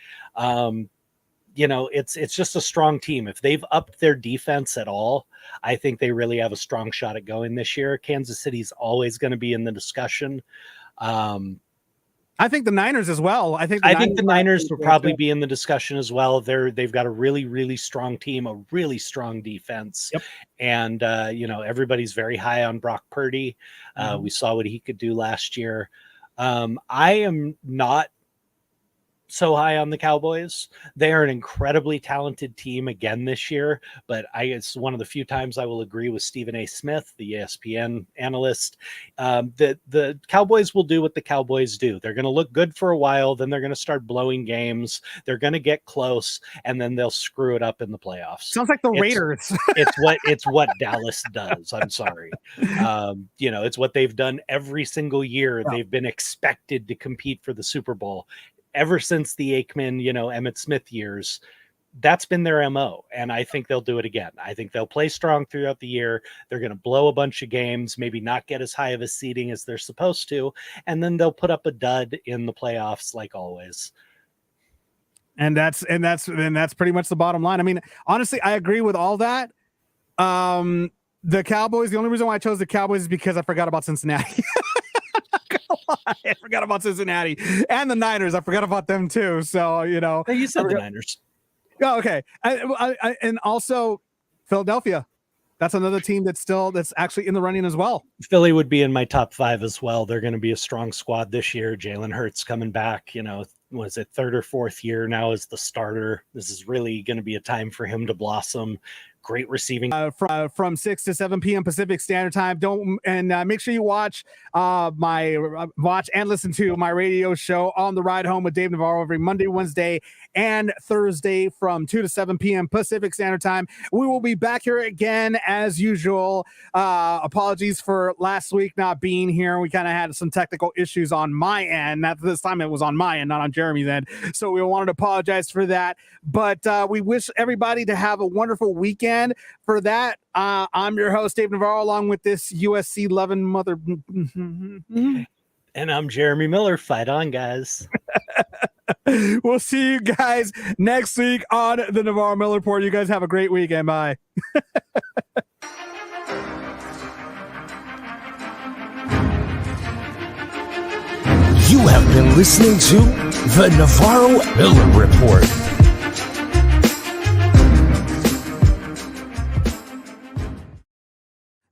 It's just a strong team. If they've upped their defense at all, I think they really have a strong shot at going this year. Kansas City's always going to be in the discussion. I think the Niners as well. I think the Niners will probably be in the discussion as well. They've got a really, really strong team, a really strong defense. Yep. And, everybody's very high on Brock Purdy. We saw what he could do last year. I am not so high on the Cowboys. They are an incredibly talented team again this year, but it's one of the few times I will agree with Stephen A. Smith, the ESPN analyst, that the Cowboys will do what the Cowboys do. They're going to look good for a while, then they're going to start blowing games. They're going to get close, and then they'll screw it up in the playoffs. Sounds like the Raiders. It's what Dallas does. I'm sorry. It's what they've done every single year. Yeah. They've been expected to compete for the Super Bowl. Ever since the Aikman, Emmitt Smith years, that's been their MO, and I think they'll do it again. I think they'll play strong throughout the year. They're going to blow a bunch of games, maybe not get as high of a seeding as they're supposed to, and then they'll put up a dud in the playoffs like always. And that's pretty much the bottom line. I mean, honestly, I agree with all that. The Cowboys, the only reason why I chose the Cowboys is because I forgot about Cincinnati. I forgot about Cincinnati and the Niners. I forgot about them too. So, You said the Niners. Oh, okay. And also Philadelphia. That's another team that's actually in the running as well. Philly would be in my top 5 as well. They're going to be a strong squad this year. Jalen Hurts coming back, was it 3rd or 4th year now as the starter? This is really going to be a time for him to blossom. Great receiving from 6 to 7 p.m. Pacific Standard Time. Make sure you watch and listen to my radio show On the Ride Home with Dave Navarro every Monday, Wednesday, and Thursday from 2 to 7 p.m. Pacific Standard Time. We will be back here again as usual. Apologies for last week not being here. We kind of had some technical issues on my end. Not this time, it was on my end, not on Jeremy's end. So we wanted to apologize for that. But we wish everybody to have a wonderful weekend. For that, I'm your host, Dave Navarro, along with this USC loving mother. And I'm Jeremy Miller. Fight on, guys. We'll see you guys next week on the Navarro-Miller Report. You guys have a great weekend. Bye. You have been listening to the Navarro-Miller Report.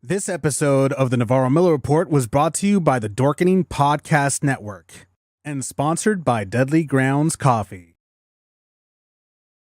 This episode of the Navarro-Miller Report was brought to you by the Dorkening Podcast Network and sponsored by Deadly Grounds Coffee.